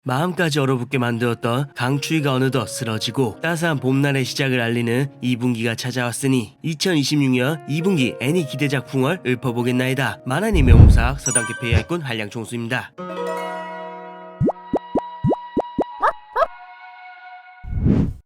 마음까지 얼어붙게 만들었던 강추위가 어느덧 쓰러지고 따스한 봄날의 시작을 알리는 2분기가 찾아왔으니 2026년 2분기 애니 기대작 풍월 읊어보겠나이다. 만화니 명무사학 서당계 페이할꾼 한량총수입니다.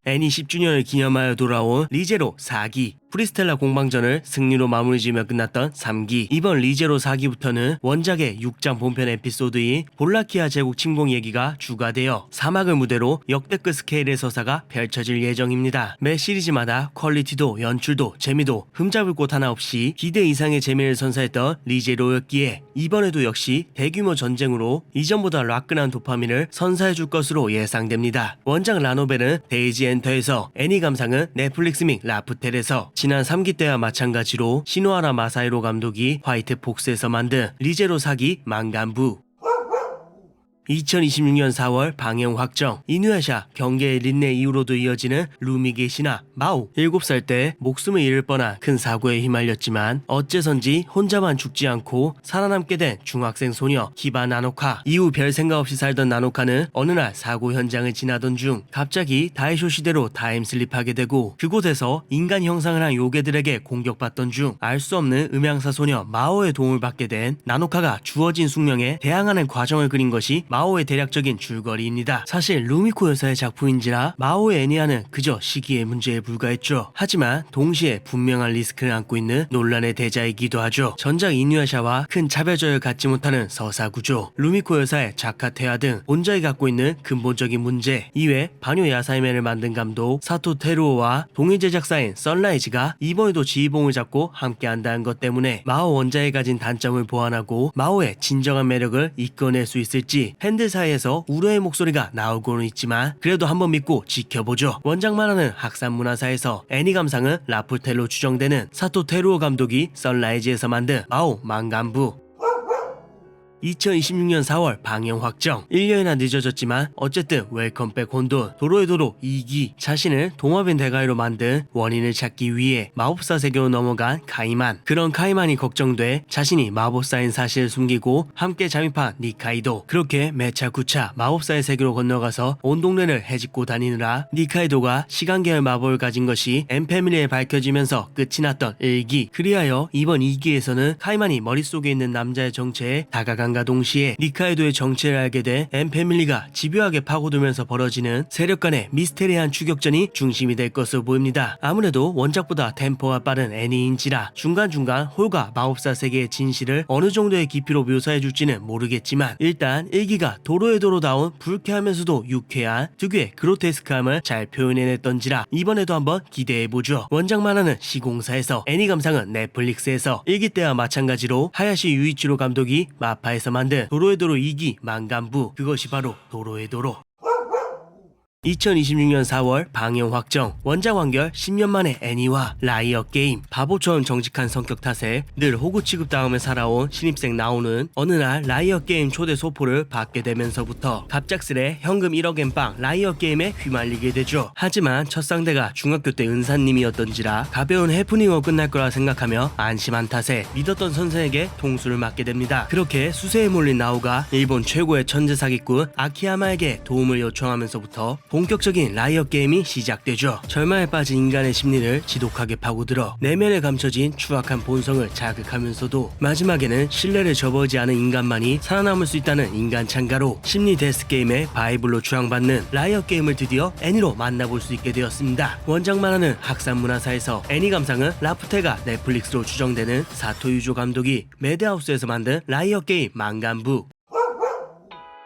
애니 10주년을 기념하여 돌아온 리제로 4기 프리스텔라 공방전을 승리로 마무리지으며 끝났던 3기. 이번 리제로 4기부터는 원작의 6장 본편 에피소드인 볼라키아 제국 침공 얘기가 추가되어 사막을 무대로 역대급 스케일의 서사가 펼쳐질 예정입니다. 매 시리즈마다 퀄리티도 연출도 재미도 흠잡을 곳 하나 없이 기대 이상의 재미를 선사했던 리제로였기에 이번에도 역시 대규모 전쟁으로 이전보다 라끈한 도파민을 선사해줄 것으로 예상됩니다. 원작 라노벨은 데이지 엔터에서, 애니 감상은 넷플릭스 및 라프텔에서, 지난 3기 때와 마찬가지로 시노하라 마사히로 감독이 화이트 폭스에서 만든 리제로 4기 망간부. 2026년 4월 방영 확정. 이누야샤 경계의 린네 이후로도 이어지는 루미게 신화 마오. 7살 때 목숨을 잃을 뻔한 큰 사고에 휘말렸지만 어째선지 혼자만 죽지 않고 살아남게 된 중학생 소녀 키바 나노카. 이후 별 생각 없이 살던 나노카는 어느 날 사고 현장을 지나던 중 갑자기 다이쇼 시대로 타임슬립하게 되고, 그곳에서 인간 형상을 한 요괴들에게 공격받던 중 알 수 없는 음향사 소녀 마오의 도움을 받게 된 나노카가 주어진 숙명에 대항하는 과정을 그린 것이 마오의 대략적인 줄거리입니다. 사실 루미코 여사의 작품인지라 마오의 애니아는 그저 시기의 문제에 불과했죠. 하지만 동시에 분명한 리스크를 안고 있는 논란의 대자이기도 하죠. 전작 이누야샤와 큰 차별점을 갖지 못하는 서사 구조, 루미코 여사의 작화 태화 등 본작이 갖고 있는 근본적인 문제 이외 반요 야사이맨을 만든 감독 사토 테루오와 동일 제작사인 선라이즈가 이번에도 지휘봉을 잡고 함께한다는 것 때문에 마오 원작이 가진 단점을 보완하고 마오의 진정한 매력을 이끌어낼 수 있을지 팬들 사이에서 우려의 목소리가 나오고는 있지만 그래도 한번 믿고 지켜보죠. 원작 만화는 학산 문화사에서, 애니 감상은 라프텔로 추정되는 사토 테루오 감독이 선라이즈에서 만든 마오 망간부. 2026년 4월 방영 확정. 1년이나 늦어졌지만 어쨌든 웰컴백 혼돈. 도로에도로 2기. 자신을 동화뱀 대가리로 만든 원인을 찾기 위해 마법사 세계로 넘어간 카이만. 그런 카이만이 걱정돼 자신이 마법사인 사실을 숨기고 함께 잠입한 니카이도. 그렇게 매차 9차 마법사의 세계로 건너가서 온 동네를 헤집고 다니느라 니카이도가 시간계열 마법을 가진 것이 엠패밀리에 밝혀지면서 끝이 났던 1기. 그리하여 이번 2기에서는 카이만이 머릿속에 있는 남자의 정체에 다가간 동시에 니카이도의 정체를 알게 된 엠패밀리가 집요하게 파고들면서 벌어지는 세력 간의 미스테리한 추격전이 중심이 될 것으로 보입니다. 아무래도 원작보다 템포가 빠른 애니인지라 중간중간 홀과 마법사 세계의 진실을 어느 정도의 깊이로 묘사해줄지는 모르겠지만 일단 1기가 도로에도로다운 불쾌하면서도 유쾌한 특유의 그로테스크함을 잘 표현해냈던지라 이번에도 한번 기대해보죠. 원작 만화는 시공사에서, 애니 감상은 넷플릭스에서, 1기 때와 마찬가지로 하야시 유이치로 감독이 마파에서 만든 도로에도로 2기 망간부. 그것이 바로 도로에도로. 2026년 4월 방영 확정. 원작 완결 10년 만에 애니화. 라이엇 게임. 바보처럼 정직한 성격 탓에 늘 호구 취급당하며 살아온 신입생 나오는 어느 날 라이엇 게임 초대 소포를 받게 되면서부터 갑작스레 현금 1억 엔빵 라이엇 게임에 휘말리게 되죠. 하지만 첫 상대가 중학교 때 은사님이었던지라 가벼운 해프닝으로 끝날 거라 생각하며 안심한 탓에 믿었던 선생에게 통수를 맞게 됩니다. 그렇게 수세에 몰린 나오가 일본 최고의 천재 사기꾼 아키야마에게 도움을 요청하면서부터 본격적인 라이엇 게임이 시작되죠. 절망에 빠진 인간의 심리를 지독하게 파고들어 내면에 감춰진 추악한 본성을 자극하면서도 마지막에는 신뢰를 저버리지 않은 인간만이 살아남을 수 있다는 인간 찬가로 심리 데스 게임의 바이블로 추앙받는 라이엇 게임을 드디어 애니로 만나볼 수 있게 되었습니다. 원작 만화는 학산 문화사에서, 애니 감상은 라프텔가 넷플릭스로 추정되는 사토 유조 감독이 매드하우스에서 만든 라이엇 게임 망간부.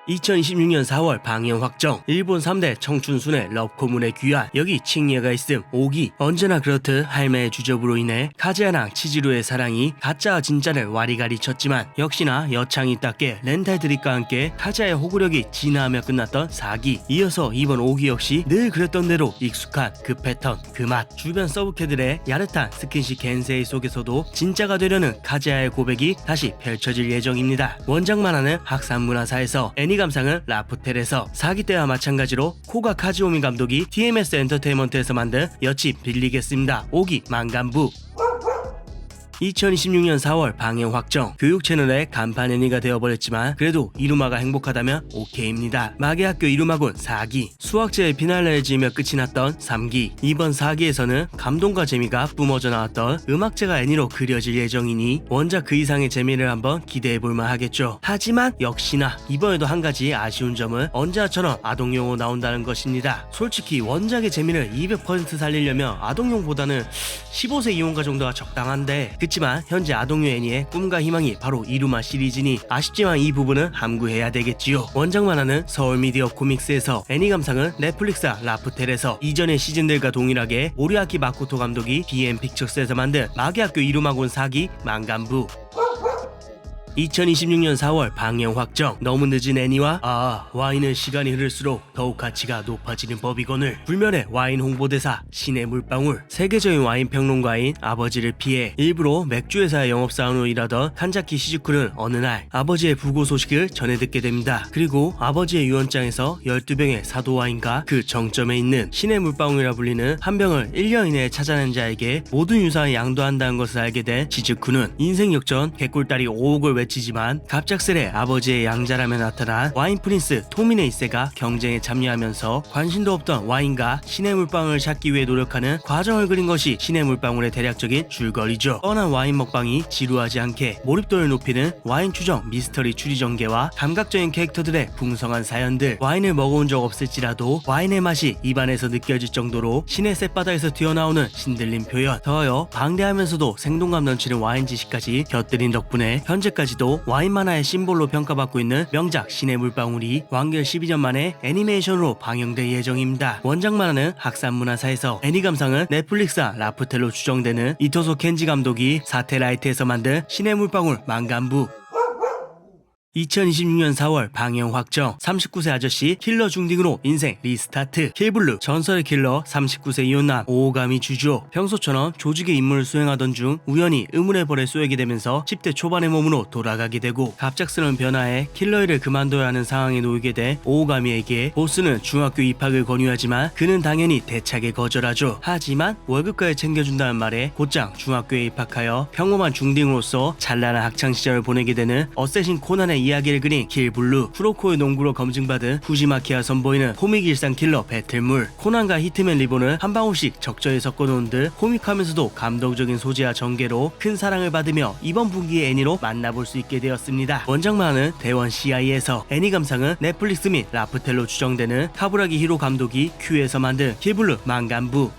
2026년 4월 방영 확정. 일본 3대 청춘순회 럽코문의 귀환. 여기 칭예가 있음. 5기. 언제나 그렇듯 할매의 주접으로 인해 카즈야랑 치지루의 사랑이 가짜와 진짜를 와리가리 쳤지만 역시나 여창이답게 렌탈 드립과 함께 카즈야의 호구력이 진화하며 끝났던 4기. 이어서 이번 5기 역시 늘 그랬던 대로 익숙한 그 패턴, 그 맛. 주변 서브캐들의 야릇한 스킨십 겐세이 속에서도 진짜가 되려는 카즈야의 고백이 다시 펼쳐질 예정입니다. 원작 만화는 학산 문화사에서, 애니 감상은 라프텔에서, 4기 때와 마찬가지로 코가 카즈오미 감독이 TMS 엔터테인먼트에서 만든 여친 빌리겠습니다. 5기 망간부. 2026년 4월 방영 확정. 교육 채널의 간판 애니가 되어버렸지만 그래도 이루마가 행복하다면 오케이입니다. 마계 학교 이루마군 4기. 수학제의 피날레를 지으며 끝이 났던 3기. 이번 4기에서는 감동과 재미가 뿜어져 나왔던 음악제가 애니로 그려질 예정이니 원작 그 이상의 재미를 한번 기대해볼만 하겠죠. 하지만 역시나 이번에도 한 가지 아쉬운 점은 언제와처럼 아동용어 나온다는 것입니다. 솔직히 원작의 재미를 200% 살리려면 아동용보다는 15세 이용가 정도가 적당한데, 그치만 현재 아동용 애니의 꿈과 희망이 바로 이루마 시리즈니 아쉽지만 이 부분은 함구해야 되겠지요. 원작 만화는 서울미디어 코믹스에서, 애니 감상은 넷플릭스와 라프텔에서, 이전의 시즌들과 동일하게 모리아키 마코토 감독이 BM픽처스에서 만든 마계학교 이루마군 4기 만간부. 2026년 4월 방영 확정. 너무 늦은 애니와 와인은 시간이 흐를수록 더욱 가치가 높아지는 법이거늘. 불면의 와인 홍보대사 신의 물방울. 세계적인 와인 평론가인 아버지를 피해 일부러 맥주회사의 영업사원으로 일하던 칸자키 시즈쿠는 어느 날 아버지의 부고 소식을 전해 듣게 됩니다. 그리고 아버지의 유언장에서 12병의 사도 와인과 그 정점에 있는 신의 물방울이라 불리는 한 병을 1년 이내에 찾아낸 자에게 모든 유산을 양도한다는 것을 알게 된 시즈쿠는 인생 역전 개꿀다리 5억을 외치지만 갑작스레 아버지의 양자람에 나타난 와인 프린스 토미네 1세가 경쟁에 참여하면서 관심도 없던 와인과 신의 물방울을 찾기 위해 노력하는 과정을 그린 것이 신의 물방울의 대략적인 줄거리죠. 뻔한 와인 먹방이 지루하지 않게 몰입도를 높이는 와인 추정 미스터리 추리 전개와 감각적인 캐릭터들의 풍성한 사연들. 와인을 먹어본 적 없을지라도 와인의 맛이 입안에서 느껴질 정도로 신의 쌔바다에서 튀어나오는 신들림 표현, 더하여 방대하면서도 생동감 넘치는 와인 지식까지 곁들인 덕분에 현재까지도 와인 만화의 심볼로 평가받고 있는 명작 신의 물방울이 완결 12년 만에 애니메이션으로 방영될 예정입니다. 원작 만화는 학산문화사에서, 애니 감상은 넷플릭스와 라프텔로 추정되는 이토소 켄지 감독이 사테라이트에서 만든 신의 물방울 만간부. 2026년 4월 방영 확정. 39세 아저씨 킬러 중딩으로 인생 리스타트. 킬블루 전설의 킬러 39세 이혼남 오오가미 주조. 평소처럼 조직의 임무를 수행하던 중 우연히 의문의 벌에 쏘이게 되면서 10대 초반의 몸으로 돌아가게 되고, 갑작스러운 변화에 킬러 일을 그만둬야 하는 상황에 놓이게 된 오오가미에게 보스는 중학교 입학을 권유하지만 그는 당연히 대차게 거절하죠. 하지만 월급까지 챙겨준다는 말에 곧장 중학교에 입학하여 평범한 중딩으로서 찬란한 학창시절을 보내게 되는 어쌔신 코난의 이야기를 그린 킬블루. 쿠로코의 농구로 검증받은 푸지마키와 선보이는 코믹 일상 킬러 배틀물. 코난과 히트맨 리본을 한 방울씩 적절히 섞어놓은 듯 코믹하면서도 감동적인 소재와 전개로 큰 사랑을 받으며 이번 분기의 애니로 만나볼 수 있게 되었습니다. 원작 만화는 대원 CI에서, 애니 감상은 넷플릭스 및 라프텔로 추정되는 카부라기 히로 감독이 큐에서 만든 킬블루 만간부.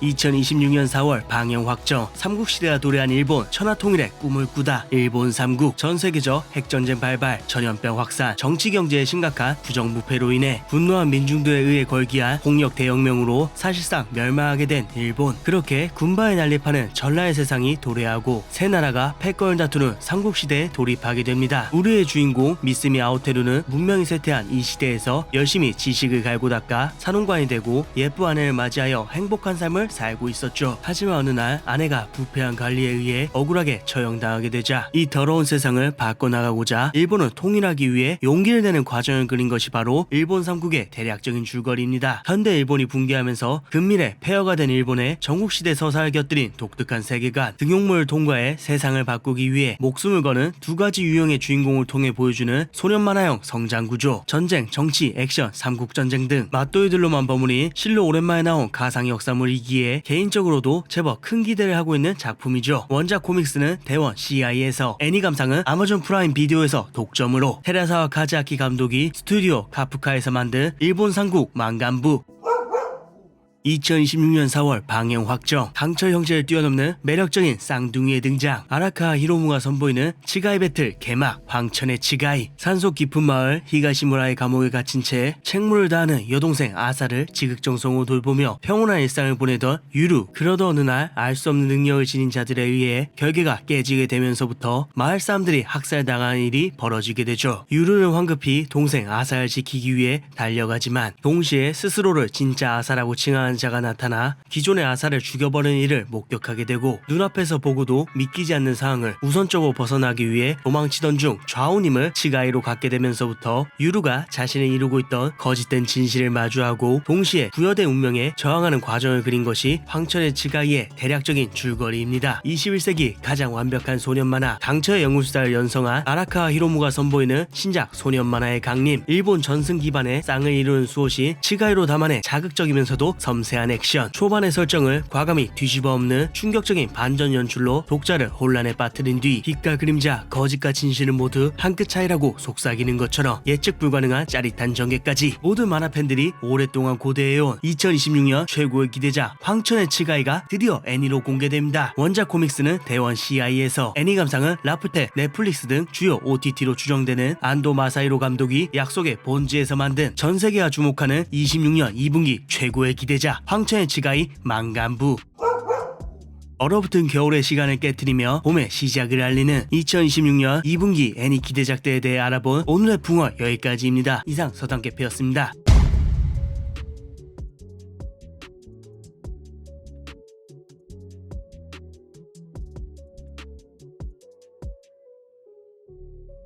2026년 4월 방영 확정. 삼국시대가 도래한 일본, 천하통일의 꿈을 꾸다. 일본 삼국. 전세계적 핵전쟁 발발, 전염병 확산, 정치경제의 심각한 부정부패로 인해 분노한 민중들에 의해 걸기한 홍역 대혁명으로 사실상 멸망하게 된 일본. 그렇게 군바에 난립하는 전라의 세상이 도래하고 새 나라가 패권을 다투는 삼국시대에 돌입하게 됩니다. 우리의 주인공 미스미 아오테루는 문명이 쇠퇴한 이 시대에서 열심히 지식을 갈고 닦아 산혼관이 되고 예쁜 아내를 맞이하여 행복한 삶을 살고 있었죠. 하지만 어느 날 아내가 부패한 관리에 의해 억울하게 처형당하게 되자 이 더러운 세상을 바꿔나가고자 일본을 통일하기 위해 용기를 내는 과정을 그린 것이 바로 일본 삼국의 대략적인 줄거리입니다. 현대 일본이 붕괴하면서 근미래 폐허가 된 일본의 전국시대 서사를 곁들인 독특한 세계관. 등용문을 통과해 세상을 바꾸기 위해 목숨을 거는 두 가지 유형의 주인공을 통해 보여주는 소년 만화형 성장구조. 전쟁, 정치, 액션, 삼국전쟁 등 맛도이들로만 버무린 실로 오랜만에 나온 가상 역사물이기에 개인적으로도 제법 큰 기대를 하고 있는 작품이죠. 원작 코믹스는 대원 CI에서, 애니 감상은 아마존 프라임 비디오에서 독점으로, 테라사와 카즈아키 감독이 스튜디오 카프카에서 만든 일본 삼국 만간부. 2026년 4월 방영 확정. 강철 형제를 뛰어넘는 매력적인 쌍둥이의 등장. 아라카 히로무가 선보이는 치가이 배틀 개막. 황천의 치가이. 산속 깊은 마을 히가시무라의 감옥에 갇힌 채 책무를 다하는 여동생 아사를 지극정성으로 돌보며 평온한 일상을 보내던 유루. 그러던 어느 날 알 수 없는 능력을 지닌 자들에 의해 결계가 깨지게 되면서부터 마을 사람들이 학살당하는 일이 벌어지게 되죠. 유루는 황급히 동생 아사를 지키기 위해 달려가지만 동시에 스스로를 진짜 아사라고 칭하는 암살자가 나타나 기존의 아사를 죽여버린 이를 목격하게 되고 눈앞에서 보고도 믿기지 않는 상황을 우선적으로 벗어나기 위해 도망치던 중 좌우님을 치가이로 갖게 되면서부터 유루가 자신이 이루고 있던 거짓된 진실을 마주하고 동시에 부여된 운명에 저항하는 과정을 그린 것이 황천의 치가이의 대략적인 줄거리입니다. 21세기 가장 완벽한 소년 만화 당처의 연구수다를 연성한 아라카와 히로무가 선보이는 신작 소년 만화의 강림, 일본 전승 기반의 쌍을 이루는 수호신 치가이로 담아낸 자극적이면서도 섬세한 액션, 초반의 설정을 과감히 뒤집어 엎는 충격적인 반전 연출로 독자를 혼란에 빠뜨린 뒤 빛과 그림자, 거짓과 진실은 모두 한 끗 차이라고 속삭이는 것처럼 예측 불가능한 짜릿한 전개까지 모든 만화 팬들이 오랫동안 고대해온 2026년 최고의 기대작 황천의 치가이가 드디어 애니로 공개됩니다. 원작 코믹스는 대원 CI에서 애니 감상은 라프텔, 넷플릭스 등 주요 OTT로 추정되는 안도 마사히로 감독이 약속의 본지에서 만든 전세계가 주목하는 26년 2분기 최고의 기대작 황천의 치가이 만간부. 얼어붙은 겨울의 시간을 깨트리며 봄의 시작을 알리는 2026년 2분기 애니 기대작들에 대해 알아본 오늘의 붕어 여기까지입니다. 이상 서당캐피였습니다.